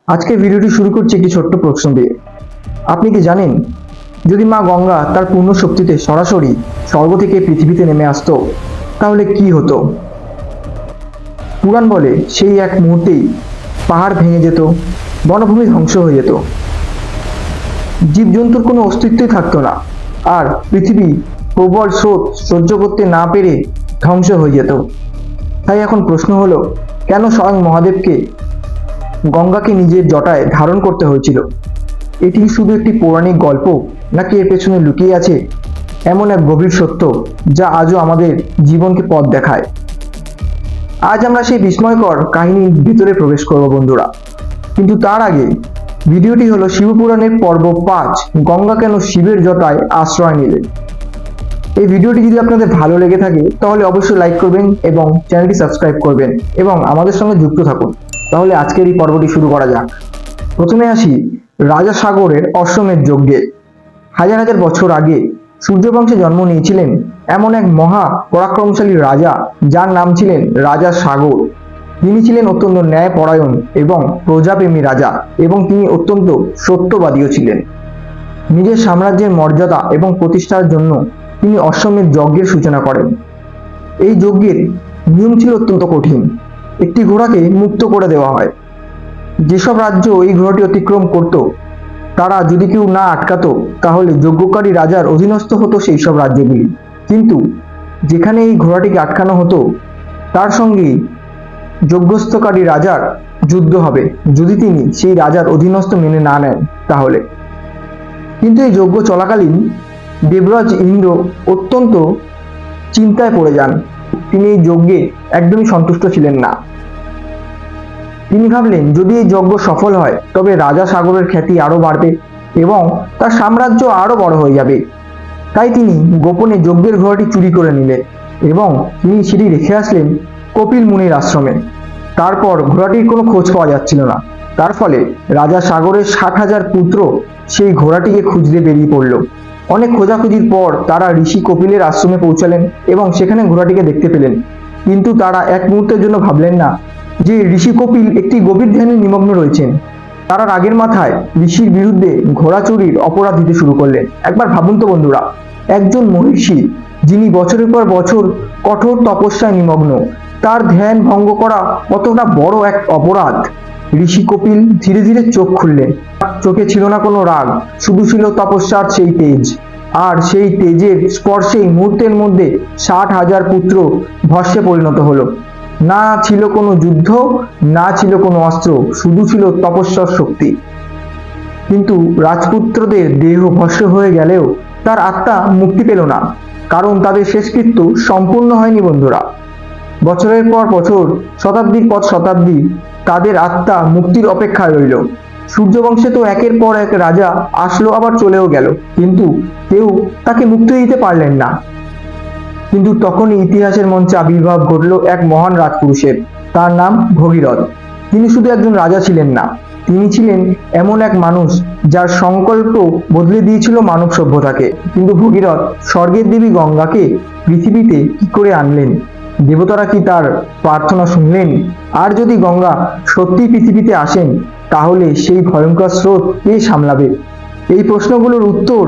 আজকে ভিডিওটি শুরু করছি একটি ছোট্ট প্রশ্ন দিয়ে। আপনি কি জানেন, যদি মা গঙ্গা তার পূর্ণ শক্তিতে সরাসরি স্বর্গ থেকে পৃথিবীতে নেমে আসতো, তাহলে কি হতো? পুরাণ বলে সেই এক মুহূর্তেই পাহাড় ভেঙে যেত, বনভূমি ধ্বংস হয়ে যেত, জীবজন্তুর কোনো অস্তিত্বই থাকতো না, আর পৃথিবী প্রবল স্রোত সহ্য করতে না পেরে ধ্বংস হয়ে যেত। তাই এখন প্রশ্ন হলো, কেন স্বয়ং মহাদেবকে গঙ্গাকে নিজের জটায় ধারণ করতে হয়েছিল? এটি শুধু একটি পৌরাণিক গল্প, নাকি এর পেছনে লুকিয়ে আছে এমন এক গভীর সত্য যা আজও আমাদের জীবনকে পথ দেখায়? আজ আমরা সেই বিস্ময়কর কাহিনীর ভিতরে প্রবেশ করব বন্ধুরা। কিন্তু তার আগে ভিডিওটি হলো শিবপুরাণের পর্ব 5, গঙ্গা কেন শিবের জটায় আশ্রয় নিলেন। এই ভিডিওটি যদি আপনাদের ভালো লেগে থাকে তাহলে অবশ্যই লাইক করবেন এবং চ্যানেলটি সাবস্ক্রাইব করবেন এবং আমাদের সঙ্গে যুক্ত থাকুন। তাহলে আজকের এই পর্বটি শুরু করা যাক। প্রথমে আসি রাজা সাগরের অশ্বমেধ যজ্ঞে। হাজার হাজার বছর আগে সূর্যবংশে জন্ম নিয়েছিলেন এমন এক মহা পরাক্রমশালী রাজা, যার নাম ছিলেন রাজা সাগর। তিনি ছিলেন অত্যন্ত ন্যায়পরায়ণ এবং প্রজাপ্রেমী রাজা, এবং তিনি অত্যন্ত সত্যবাদীও ছিলেন। নিজের সাম্রাজ্যের মর্যাদা এবং প্রতিষ্ঠার জন্য তিনি অশ্বমেধ যজ্ঞের সূচনা করেন। এই যজ্ঞের নিয়ম ছিল অত্যন্ত কঠিন। একটি ঘোড়াকে মুক্ত করে দেওয়া হয়। যেসব রাজ্য এই ঘোড়াটি অতিক্রম করত, তারা যদি কেউ না আটকাতো, তাহলে যজ্ঞকারী রাজার অধীনস্থ হতো সেই সব রাজ্যগুলি। কিন্তু যেখানে এই ঘোড়াটিকে আটকানো হতো, তার সঙ্গে যজ্ঞস্থকারী রাজার যুদ্ধ হবে, যদি তিনি সেই রাজার অধীনস্থ মেনে না নেন তাহলে। কিন্তু এই যজ্ঞ চলাকালীন দেবরাজ ইন্দ্র অত্যন্ত চিন্তায় পড়ে যান। তিনি এই যজ্ঞে একদমই সন্তুষ্ট ছিলেন না। তিনি ভাবলেন, যদি এই যজ্ঞ সফল হয় তবে রাজা সাগরের খ্যাতি আরো বাড়বে এবং তার সাম্রাজ্য আরো বড় হয়ে যাবে। তাই তিনি গোপনে যজ্ঞের ঘোড়াটি চুরি করে নিলেন এবং তিনি সেটি রেখে আসলেন কপিল মুনির আশ্রমে। তারপর ঘোড়াটির কোনো খোঁজ পাওয়া যাচ্ছিল না। তার ফলে রাজা সাগরের 60,000 পুত্র সেই ঘোড়াটিকে খুঁজতে বেরিয়ে পড়ল। অনেক খোঁজাখুঁজির পর তারা ঋষি কপিলের আশ্রমে পৌঁছালেন এবং সেখানে ঘোড়াটিকে দেখতে পেলেন। কিন্তু তারা এক মুহূর্তের জন্য ভাবলেন না যে ঋষি কপিল একটি গভীর ধ্যানে নিমগ্ন রয়েছেন। তারা রাগের মাথায় ঋষির বিরুদ্ধে ঘোড়া চুরির অপরাধ দিতে শুরু করলেন। একবার ভাবুন তো বন্ধুরা, একজন মহর্ষি যিনি বছরের পর বছর কঠোর তপস্যায় নিমগ্ন, তার ধ্যান ভঙ্গ করা কতটা বড় এক অপরাধ। ঋষি কপিল ধীরে ধীরে চোখ খুললেন। চোখে ছিল না কোনো রাগ, শুধু ছিল তপস্যার সেই তেজ। আর সেই তেজের স্পর্শেই মুহূর্তের মধ্যে 60,000 পুত্র ভস্মে পরিণত হলো। না ছিল কোনো যুদ্ধ, না ছিল কোনো অস্ত্র, শুধু ছিল তপস্যার শক্তি। কিন্তু রাজপুত্রদের দেহ ভস্ম হয়ে গেলেও তার আত্মা মুক্তি পেল না, কারণ তাদের শেষকৃত্য সম্পূর্ণ হয়নি বন্ধুরা। বছরের পর বছর, শতাব্দীর পর শতাব্দী তাদের আত্মা মুক্তির অপেক্ষায় রইল। সূর্যবংশে তো একের পর এক রাজা আসলো, আবার চলেও গেল, কিন্তু কেউ তাকে মুক্তি দিতে পারলেন না। কিন্তু তখনই ইতিহাসের মঞ্চে আবির্ভাব ঘটল এক মহান রাজপুরুষের। তার নাম ভগীরথ। তিনি শুধু একজন রাজা ছিলেন না, তিনি ছিলেন এমন এক মানুষ যার সংকল্প বদলে দিয়েছিল মানব সভ্যতাকে। কিন্তু ভগীরথ স্বর্গের দেবী গঙ্গাকে পৃথিবীতে কি করে আনলেন? দেবতারা কি তার প্রার্থনা শুনলেন? আর যদি গঙ্গা সত্যি পৃথিবীতে আসেন, তাহলে সেই ভয়ঙ্কর স্রোত কে সামলাবে? এই প্রশ্নগুলোর উত্তর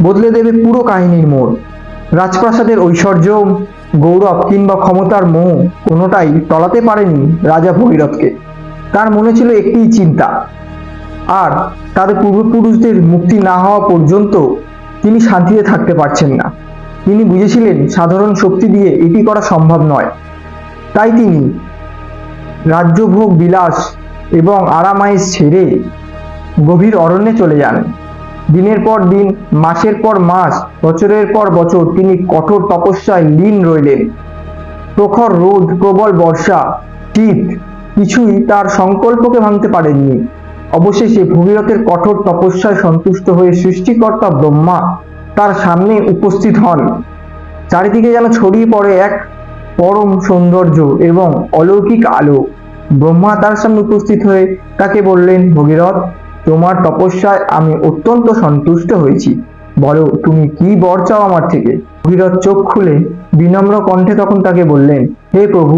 বদলে দেবে পুরো কাহিনীর মোড়। রাজপ্রাসাদের ঐশ্বর্য, গৌরব কিংবা ক্ষমতার মোহ কোনোটাই টলাতে পারেনি রাজা ভগীরথকে। তার মনে ছিল একটিই চিন্তা, আর তাদের পূর্বপুরুষদের মুক্তি না হওয়া পর্যন্ত তিনি শান্তিতে থাকতে পারছেন না। তিনি বুঝেছিলেন সাধারণ শক্তি দিয়ে এটি করা সম্ভব নয়। তাই তিনি রাজ্যভোগ বিলাস এবং আরামাইশ ছেড়ে গভীর অরণ্যে চলে যান। দিনের পর দিন, মাসের পর মাস, বছরের পর বছর তিনি কঠোর তপস্যায় লীন রইলেন। প্রখর রোদ, প্রবল বর্ষা, শীত কিছুই তার সংকল্পকে ভাঙতে পারেননি। অবশেষে ভগীরথের কঠোর তপস্যায় সন্তুষ্ট হয়ে সৃষ্টিকর্তা ব্রহ্মা তার সামনে উপস্থিত হন। চারিদিকে যেন ছড়িয়ে পড়ে এক পরম সৌন্দর্য এবং অলৌকিক আলো। ব্রহ্মা তার সামনে উপস্থিত হয়ে তাকে বললেন, ভগীরথ, তোমার তপস্যায় আমি অত্যন্ত সন্তুষ্ট হয়েছি। বলো, তুমি কি বর চাও আমার থেকে? ভগীরথ চোখ খুলে বিনম্র কণ্ঠে তখন তাকে বললেন, হে প্রভু,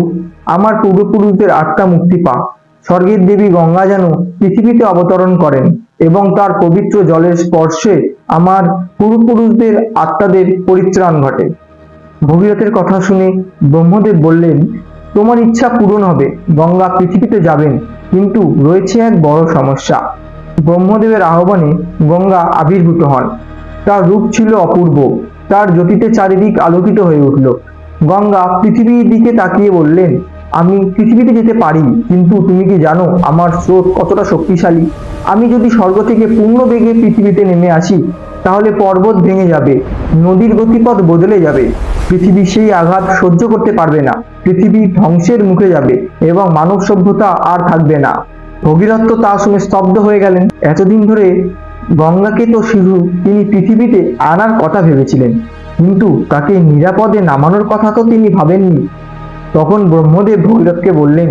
আমার পূর্বপুরুষদের আত্মা মুক্তি পাক, স্বর্গের দেবী গঙ্গা যেন পৃথিবীতে অবতরণ করেন এবং তার পবিত্র জলের স্পর্শে আমার পূর্বপুরুষদের আত্মাদের পরিত্রাণ ঘটে। ভগীরথের কথা শুনে ব্রহ্মদেব বললেন, তোমার ইচ্ছা পূরণ হবে, গঙ্গা পৃথিবীতে যাবেন, কিন্তু রয়েছে এক বড় সমস্যা। ব্রহ্মদেবের আহ্বানে গঙ্গা আবির্ভূত হন। তার রূপ ছিল অপূর্ব, তার জ্যোতিতে চারিদিক আলোকিত হয়ে উঠল। গঙ্গা পৃথিবীর দিকে তাকিয়ে বললেন, আমি পৃথিবীতে যেতে পারি, কিন্তু তুমি কি জানো আমার স্রোত কতটা শক্তিশালী? আমি যদি স্বর্গ থেকে পূর্ণ বেগে পৃথিবীতে নেমে আসি, তাহলে পর্বত ভেঙে যাবে, নদীর গতিপথ বদলে যাবে, পৃথিবী সেই আঘাত সহ্য করতে পারবে না, পৃথিবী ধ্বংসের মুখে যাবে এবং মানব সভ্যতা আর থাকবে না। ভগীরথ তো তা শুনে স্তব্ধ হয়ে গেলেন। এতদিন ধরে গঙ্গাকে তো শুধু তিনি পৃথিবীতে আনার কথা ভেবেছিলেন, কিন্তু তাকে নিরাপদে নামানোর কথা তো তিনি ভাবেননি। তখন ব্রহ্মদেব ভগীরথকে বললেন,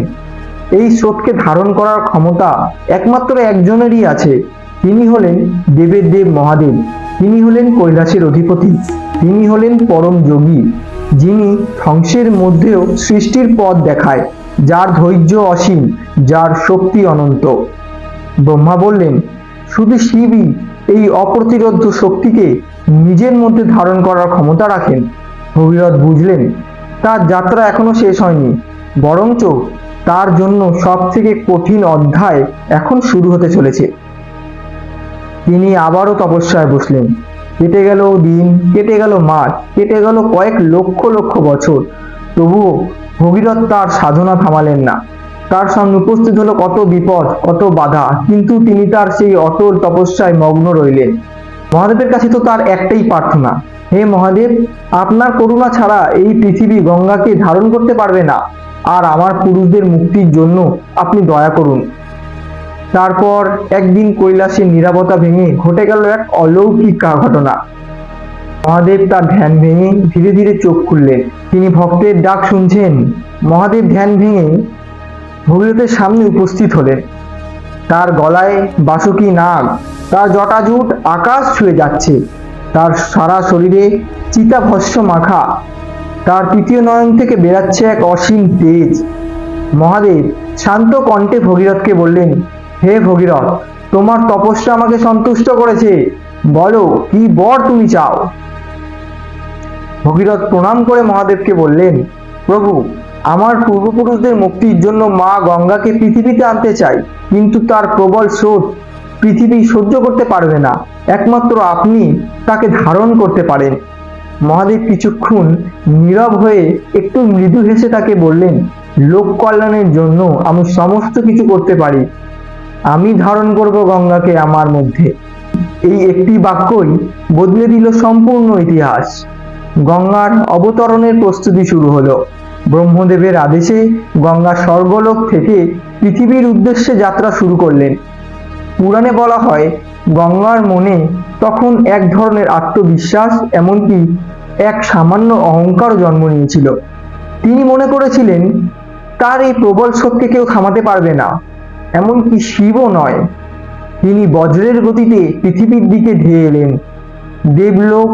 এই স্রোতকে ধারণ করার ক্ষমতা একমাত্র একজনেরই আছে। তিনি হলেন দেবের দেব মহাদেব, তিনি হলেন কৈলাসের অধিপতি, তিনি হলেন পরম যোগী, যিনি ধ্বংসের মধ্যেও সৃষ্টির পথ দেখায়, যার ধৈর্য অসীম, যার শক্তি অনন্ত। ব্রহ্মা বললেন, শুধু শিবই এই অপ্রতিরোধ্য শক্তিকে নিজের মধ্যে ধারণ করার ক্ষমতা রাখেন। ভগীরথ বুঝলেন, তার যাত্রা এখনো শেষ হয়নি, বরঞ্চ তার জন্য সব থেকে কঠিন অধ্যায় এখন শুরু হতে চলেছে। তিনি আবারও তপস্যায় বসলেন। কেটে গেল দিন, কেটে গেল মাস, কেটে গেল কয়েক লক্ষ লক্ষ বছর। তবুও ভগীরথ তার সাধনা থামালেন না। তার সামনে উপস্থিত হলো কত বিপদ, কত বাধা, কিন্তু তিনি তার সেই অটল তপস্যায় মগ্ন রইলেন। মহাদেবের কাছে তো তার একটাই প্রার্থনা, হে মহাদেব, আপনার করুণা ছাড়া এই পৃথিবী গঙ্গাকে ধারণ করতে পারবে না, আর আমার পুরুষদের মুক্তির জন্য আপনি দয়া করুন। তারপর একদিন কৈলাসের নীরবতা ভেঙে ঘটে গেল এক অলৌকিক ঘটনা। মহাদেব তার ধ্যান ভেঙে ধীরে ধীরে চোখ খুললেন। তিনি ভক্তের ডাক শুনছেন। মহাদেব ধ্যান ভেঙে ভগীরথের সামনে উপস্থিত হলেন। তার গলায় বাসুকি নাগ, তার জটাজুট আকাশ ছুঁয়ে যাচ্ছে, তার সারা শরীরে চিতাভস্ম মাখা, তার তৃতীয় নয়ন থেকে বেরাচ্ছে এক অসীম তেজ। মহাদেব শান্ত কণ্ঠে ভগীরথকে বললেন, হে ভগীরথ, তোমার তপস্যা আমাকে সন্তুষ্ট করেছে, বলো কি বর তুমি চাও? ভগীরথ প্রণাম করে মহাদেবকে বললেন, প্রভু, আমার পূর্বপুরুষদের মুক্তির জন্য মা গঙ্গাকে পৃথিবীতে আনতে চাই, কিন্তু তার প্রবল স্রোত পৃথিবী সহ্য করতে পারবে না, একমাত্র আপনি তাকে ধারণ করতে পারেন। মহাদেব কিছুক্ষণ নীরব হয়ে একটু মৃদু হেসে তাকে বললেন, লোক কল্যাণের জন্য আমি সমস্ত কিছু করতে পারি, আমি ধারণ করব গঙ্গাকে আমার মধ্যে। এই একটি বাক্যই বদলে দিল সম্পূর্ণ ইতিহাস। গঙ্গার অবতরণের প্রস্তুতি শুরু হলো। ব্রহ্মদেবের আদেশে গঙ্গা স্বর্গলোক থেকে পৃথিবীর উদ্দেশ্যে যাত্রা শুরু করলেন। পুরাণে বলা হয়, গঙ্গার মনে তখন এক ধরনের আত্মবিশ্বাস, এমনকি এক সামান্য অহংকারও জন্ম নিয়েছিল। তিনি মনে করেছিলেন তার এই প্রবল স্রোতকে কেউ থামাতে পারবে না, এমনকি শিবও নয়। তিনি বজ্রের গতিতে পৃথিবীর দিকে ধেয়ে এলেন। দেবলোক,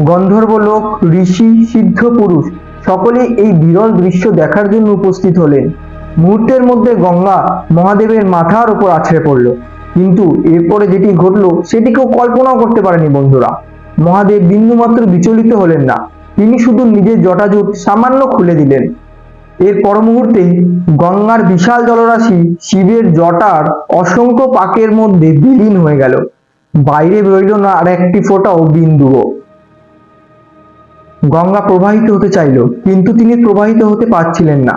গন্ধর্বলোক, ঋষি, সিদ্ধ পুরুষ সকলেই এই বিরল দৃশ্য দেখার জন্য উপস্থিত হলেন। মুহূর্তের মধ্যে গঙ্গা মহাদেবের মাথার উপর আছড়ে পড়ল, কিন্তু এরপরে যেটি ঘটলো সেটি কেউ কল্পনাও করতে পারেনি বন্ধুরা। মহাদেব বিন্দুমাত্র বিচলিত হলেন না, তিনি শুধু নিজের জটাজুট সামান্য খুলে দিলেন। এর পর মুহূর্তেই গঙ্গার বিশাল জলরাশি শিবের জটার অসংখ্য পাকের মধ্যে বিলীন হয়ে গেল। বাইরে রইল না আর একটি ফোঁটাও বিন্দুও। গঙ্গা প্রবাহিত হতে চাইল, কিন্তু তিনি প্রবাহিত হতে পারছিলেন না।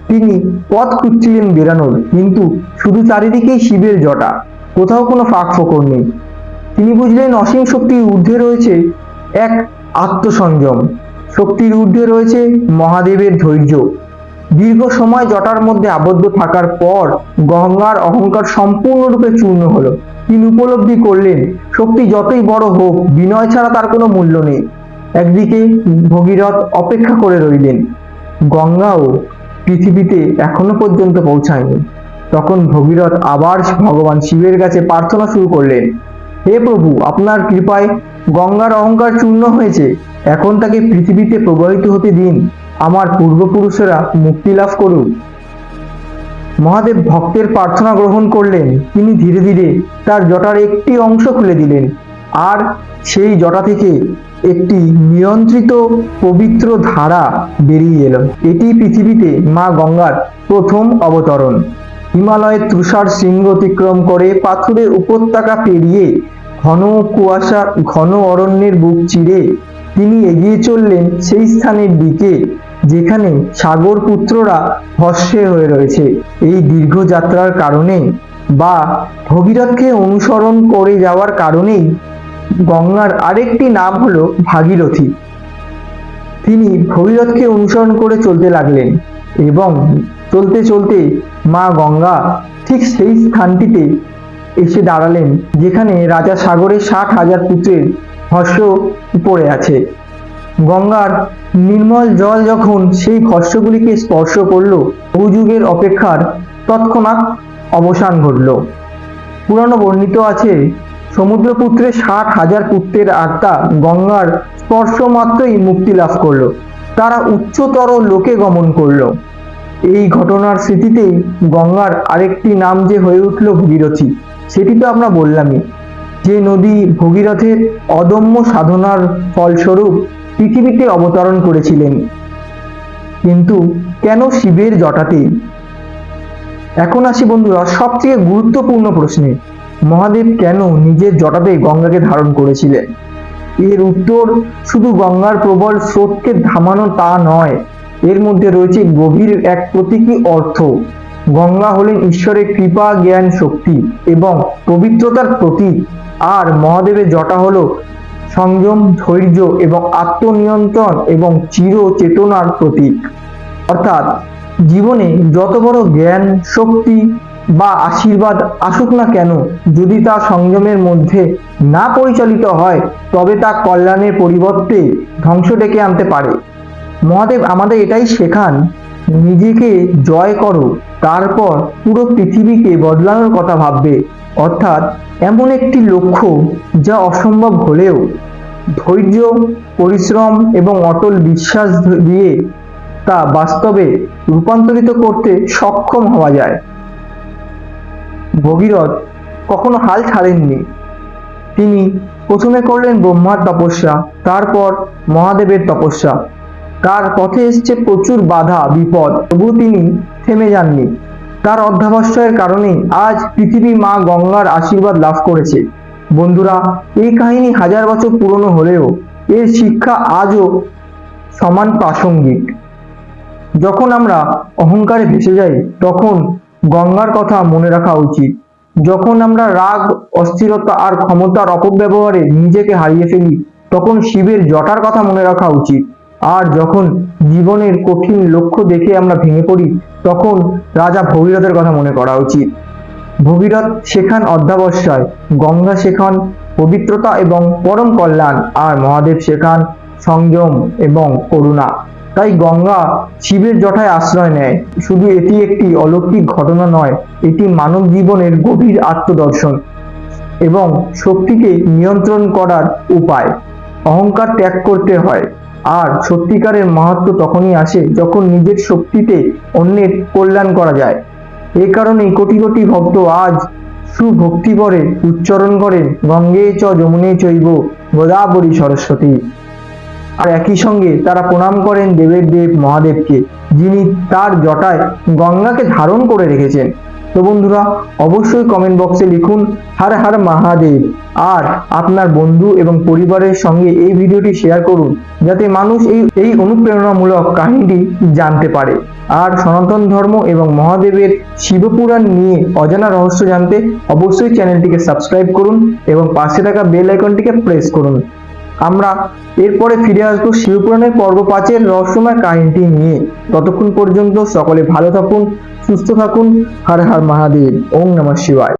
তিনি পথ খুঁজছিলেন বেরানোর, কিন্তু শুধু চারিদিকেই শিবের জটা, কোথাও কোনো ফাঁক ফোকর নেই। তিনি বুঝলেন অসীম শক্তির ঊর্ধ্বে রয়েছে এক আত্মসংযম, শক্তির ঊর্ধ্বে রয়েছে মহাদেবের ধৈর্য। দীর্ঘ সময় জটার মধ্যে আবদ্ধ থাকার পর গঙ্গার অহংকার সম্পূর্ণরূপে চূর্ণ হলো। তিনি উপলব্ধি করলেন, শক্তি যতই বড় হোক, বিনয় ছাড়া তার কোনো মূল্য নেই। একদিকে ভগীরথ অপেক্ষা করে রইলেন। গঙ্গাও পৃথিবীতে এখনো পর্যন্ত পৌঁছায়নি। তখন ভগীরথ আবার ভগবান শিবের কাছে প্রার্থনা শুরু করলেন, হে প্রভু, আপনার কৃপায় গঙ্গার অহংকার চূর্ণ হয়েছে, এখন তাকে পৃথিবীতে প্রবাহিত হতে দিন, আমার পূর্বপুরুষেরা মুক্তি লাভ করুন। মহাদেব ভক্তের প্রার্থনা গ্রহণ করলেন। তিনি ধীরে ধীরে তার জটার একটি অংশ খুলে দিলেন, আর সেই জটা থেকে একটি নিয়ন্ত্রিত পবিত্র ধারা বেরিয়ে এলো। এটি পৃথিবীতে মা গঙ্গার প্রথম অবতরণ। হিমালয়ের তুষার শৃঙ্গ অতিক্রম করে, পাথুরে উপত্যকা পেরিয়ে, ঘন কুয়াশা ঘন অরণ্যের বুক চিরে তিনি এগিয়ে চললেন সেই স্থানের দিকে যেখানে সাগর পুত্ররা ভস্মে হয়ে রয়েছে। এই দীর্ঘ যাত্রার কারণে বা ভগীরথকে অনুসরণ করে যাওয়ার কারণেই গঙ্গার আরেকটি নাম হলো ভাগীরথী। তিনি ভগীরথকে অনুসরণ করে চলতে লাগলেন এবং চলতে চলতে মা গঙ্গা ঠিক সেই স্থানটিতে এসে দাঁড়ালেন যেখানে রাজা সাগরের 60,000 পুত্রের ভস্ম পড়ে আছে। গঙ্গার নির্মল জল যখন সেই ভস্মগুলিকে স্পর্শ করল, বহু যুগের অপেক্ষার তৎক্ষণাৎ অবসান ঘটল। পুরানো বর্ণিত আছে, সমুদ্রপুত্রের 60,000 পুত্রের আত্মা গঙ্গার স্পর্শ মাত্রই মুক্তি লাভ করলো। তারা উচ্চতর লোকে গমন করলো। এই ঘটনার স্মৃতিতেই গঙ্গার আরেকটি নাম যে হয়ে উঠল ভগীরথী। সেটি তো আমরা বললামই, যে নদী ভগীরথের অদম্য সাধনার ফলস্বরূপ পৃথিবীতে অবতরণ করেছিলেন। কিন্তু কেন শিবের জটাতেই? এখন আসি বন্ধুরা সবথেকে গুরুত্বপূর্ণ প্রশ্নে, মহাদেব কেন নিজের জটাতে গঙ্গাকে ধারণ করেছিলেন? এর উত্তর শুধু গঙ্গার প্রবল স্রোতকে থামানো তা নয়, এর মধ্যে রয়েছে গভীর এক প্রতীকী অর্থ। গঙ্গা হলেন ঈশ্বরের কৃপা, জ্ঞান, শক্তি এবং পবিত্রতার প্রতীক, আর মহাদেবের জটা হলো সংযম, ধৈর্য এবং আত্মনিয়ন্ত্রণ এবং চির চেতনার প্রতীক। অর্থাৎ জীবনে যত বড় জ্ঞান, শক্তি বা আশীর্বাদ আসুক না কেন, যদি তা সংযমের মধ্যে না পরিচালিত হয় তবে তা কল্যাণের পরিবর্তে ধ্বংস ডেকে আনতে পারে। মহাদেব আমাদের এটাই শেখান, নিজেকে জয় করো, তারপর পুরো পৃথিবীকে বদলানোর কথা ভাববে। অর্থাৎ এমন একটি লক্ষ্য যা অসম্ভব হলেও ধৈর্য, পরিশ্রম এবং অটল বিশ্বাস দিয়ে তা বাস্তবে রূপান্তরিত করতে সক্ষম হওয়া যায়। ভগীরথ কখনো হাল ছাড়েননি। তিনি প্রথমে করলেন ব্রহ্মার তপস্যা, তারপর মহাদেবের তপস্যা। তার পথে এসেছে প্রচুর বাধা বিপদ, তবু তিনি থেমে যাননি। তার অধ্যবসায়ের কারণে আজ পৃথিবী মা গঙ্গার আশীর্বাদ লাভ করেছে। বন্ধুরা, এই কাহিনী 1000 বছর পুরনো হলেও এর শিক্ষা আজও সমান প্রাসঙ্গিক। যখন আমরা অহংকারে ভেসে যাই তখন গঙ্গার কথা মনে রাখা উচিত। যখন আমরা রাগ, অস্থিরতা আর ক্ষমতার অপব্যবহারে নিজেকে হারিয়ে ফেলি তখন শিবের জটার কথা মনে রাখা উচিত। আর যখন জীবনের কঠিন লক্ষ্য দেখে আমরা ভেঙে পড়ি তখন রাজা ভগীরথের কথা মনে করা উচিত। ভগীরথ শেখান অধ্যবসায়, গঙ্গা শেখান পবিত্রতা এবং পরম কল্যাণ, আর মহাদেব শেখান সংযম এবং করুণা। তাই গঙ্গা শিবের জটায় আশ্রয় নেয়। শুধু এটি একটি অলৌকিক ঘটনা নয়, এটি মানব জীবনের গভীর আত্মদর্শন এবং শক্তিকে নিয়ন্ত্রণ করার উপায়। অহংকার ত্যাগ করতে হয়, আর সত্যিকারের মাহাত্ম্য তখনই আসে যখন নিজের শক্তিতে অন্যের কল্যাণ করা যায়। এই কারণেই কোটি কোটি ভক্ত আজ সুভক্তিভরে উচ্চারণ করেন গঙ্গে চ যমুনে চৈব গোদাবরী সরস্বতী। আর একই সঙ্গে তারা প্রণাম করেন দেবের দেব মহাদেবকে, যিনি তার জটায় গঙ্গাকে ধারণ করে রেখেছেন। তো বন্ধুরা, অবশ্যই কমেন্ট বক্সে লিখুন হর হর মহাদেব, আর আপনার বন্ধু এবং পরিবারের সঙ্গে এই ভিডিওটি শেয়ার করুন যাতে মানুষ এই অনুপ্রেরণামূলক কাহিনীটি জানতে পারে। আর সনাতন ধর্ম এবং মহাদেবের শিবপুরাণ নিয়ে অজানা রহস্য জানতে অবশ্যই চ্যানেলটিকে সাবস্ক্রাইব করুন এবং পাশে থাকা বেল আইকনটিকে প্রেস করুন। আমরা এরপরে ফিরে আসবো শিবপুরাণের পর্ব 5-এর রহস্যময় কাহিনীটি নিয়ে। ততক্ষণ পর্যন্ত সকলে ভালো থাকুন, সুস্থ থাকুন। হর হর মহাদেব। ওম নমঃ শিবায়।